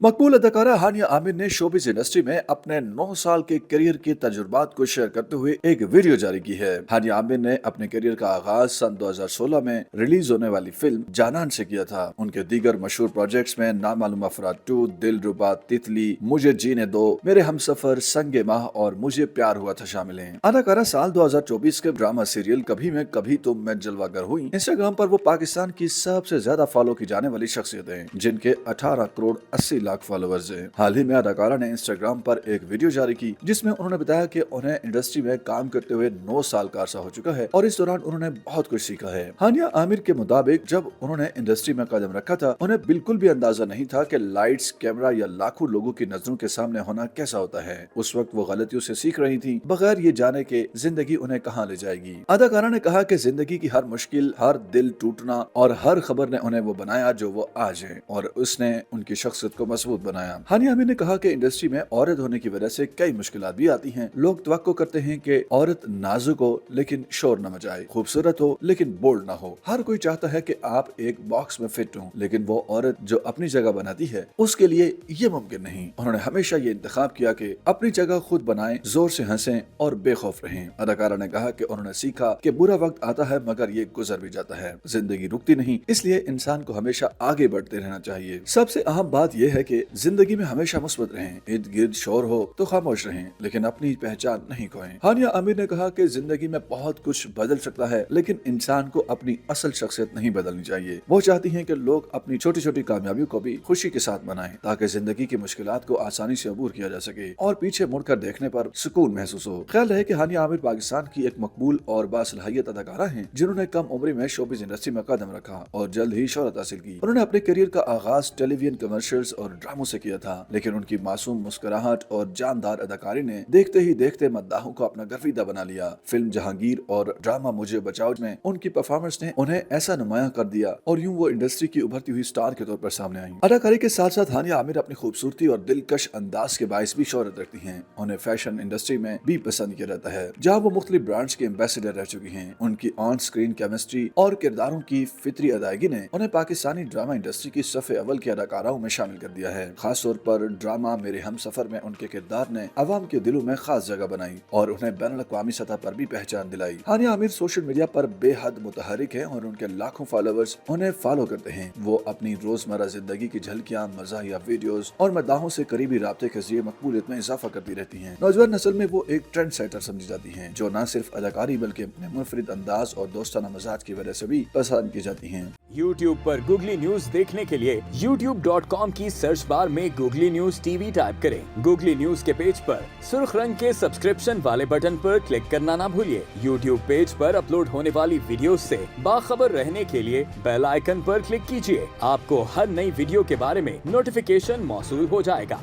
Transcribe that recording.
मकबूल अदाकारा हानिया आमिर ने showbiz industry में अपने 9 साल के करियर के तजुर्बात को शेयर करते हुए एक वीडियो जारी की है। हानिया आमिर ने अपने करियर का आगाज सन 2016 में रिलीज होने वाली फिल्म जानान से किया था। उनके दीगर मशहूर प्रोजेक्ट्स में नामालूम अफराद 2, दिलरुबा, तितली, मुझे जीने दो, मेरे हमसफर, संगे माह और मुझे प्यार हुआ था शामिल हैं। अदाकारा साल 2024 के ड्रामा सीरियल कभी मैं कभी तुम में जलवागर हुई इंस्टाग्राम पर वो पाकिस्तान की सबसे ज्यादा फॉलो की जाने वाली शख्सियत है, जिनके 18 करोड़ 80 लाख फॉलोअर्स हैं। हाल ही में अदाकारा ने इंस्टाग्राम पर एक वीडियो जारी की जिसमें उन्होंने बताया कि उन्हें इंडस्ट्री में काम करते हुए 9 साल का अरसा हो चुका है और इस दौरान उन्होंने बहुत कुछ सीखा है। हानिया आमिर के मुताबिक जब उन्होंने इंडस्ट्री में कदम रखा था उन्हें बिल्कुल भी अंदाजा नहीं था कि लाइट्स, कैमरा या लाखों लोगों की नजरों के सामने होना कैसा होता है। उस वक्त वो गलतियों से सीख रही थी बगैर ये जाने के जिंदगी उन्हें कहाँ ले जाएगी। अदाकारा ने कहा कि जिंदगी की हर मुश्किल, हर दिल टूटना और हर खबर ने उन्हें वो बनाया जो वो आज है और उसने उनकी शख्सियत को मजबूत बनाया। हानिया आमिर ने कहा कि इंडस्ट्री में औरत होने की वजह से कई मुश्किलात भी आती हैं। लोग तवक्को करते हैं कि औरत नाजुक हो लेकिन शोर न मचाए, खूबसूरत हो लेकिन बोल्ड ना हो। हर कोई चाहता है कि आप एक बॉक्स में फिट हो, लेकिन वो औरत जो अपनी जगह बनाती है उसके लिए ये मुमकिन नहीं। उन्होंने हमेशा ये इंतखाब किया कि अपनी जगह खुद बनाएं, जोर से हंसें और बेखौफ रहें। अदाकारा ने कहा कि उन्होंने सीखा कि बुरा वक्त आता है मगर ये गुजर भी जाता है, जिंदगी रुकती नहीं, इसलिए इंसान को हमेशा आगे बढ़ते रहना चाहिए। सबसे अहम बात यह है कि जिंदगी में हमेशा मुस्बत रहें, इर्द गिर्द शोर हो तो खामोश रहें लेकिन अपनी पहचान नहीं खोएं। हानिया आमिर ने कहा कि जिंदगी में बहुत कुछ बदल सकता है लेकिन इंसान को अपनी असल शख्सियत नहीं बदलनी चाहिए। वो चाहती हैं कि लोग अपनी छोटी छोटी कामयाबियों को भी खुशी के साथ मनाएं ताकि जिंदगी की मुश्किलात को आसानी से अबूर किया जा सके और पीछे मुड़कर देखने पर सुकून महसूस हो। ख्याल है कि हानिया आमिर पाकिस्तान की एक मकबूल और बासलाहियत अदाकारा हैं जिन्होंने कम उम्र में शोबिस इंडस्ट्री में कदम रखा और जल्द ही शोहरत हासिल की। उन्होंने अपने करियर का आगाज टेलीविजन कमर्शियल्स और ड्रामों से किया था, लेकिन उनकी मासूम मुस्कुराहट और जानदार अदाकारी ने देखते ही देखते मद्दाहों को अपना गर्विदा बना लिया। फिल्म जहांगीर और ड्रामा मुझे बचाओ में उनकी परफॉर्मेंस ने उन्हें ऐसा नुमाया कर दिया और यूं वो इंडस्ट्री की उभरती हुई स्टार के तौर पर सामने आई। अदाकारी के साथ साथ हानिया आमिर अपनी खूबसूरती और दिलकश अंदाज के बायस भी शोहरत रखती हैं। उन्हें फैशन इंडस्ट्री में भी पसंद किया जाता है, जहाँ वो मुख्तलिफ ब्रांड्स की एम्बेसडर रह चुकी हैं। उनकी ऑन स्क्रीन केमिस्ट्री और किरदारों की फितरी अदायगी ने उन्हें पाकिस्तानी ड्रामा इंडस्ट्री की सफ़े अव्वल की अदाकाराओं में शामिल कर दिया है। खास तौर पर ड्रामा मेरे हमसफर में उनके किरदार ने अवाम के दिलों में खास जगह बनाई और उन्हें बैनुल अक़वामी सतह पर भी पहचान दिलाई। हानिया आमिर सोशल मीडिया पर बेहद मुतहरिक है और उनके लाखों फॉलोअर्स उन्हें फॉलो करते हैं। वो अपनी रोजमर्रा जिंदगी की झलकियां, मज़ाहिया वीडियोस और मद्दाहों से करीबी राब्ते के जरिए मकबूलियत में इजाफा करती रहती हैं। नौजवान नस्ल में वो एक ट्रेंड सेटर समझी जाती हैं, जो न सिर्फ अदाकारी बल्कि अपने मुनफरिद अंदाज और दोस्ताना मजाज की वजह से भी पसंद की जाती हैं। YouTube पर गूगली न्यूज देखने के लिए youtube.com की सर्च बार में गूगली न्यूज टीवी टाइप करें। गूगली न्यूज के पेज पर सुर्ख रंग के सब्सक्रिप्शन वाले बटन पर क्लिक करना ना भूलिए। YouTube पेज पर अपलोड होने वाली वीडियोस से बाखबर रहने के लिए बेल आइकन पर क्लिक कीजिए। आपको हर नई वीडियो के बारे में नोटिफिकेशन मौसूल हो जाएगा।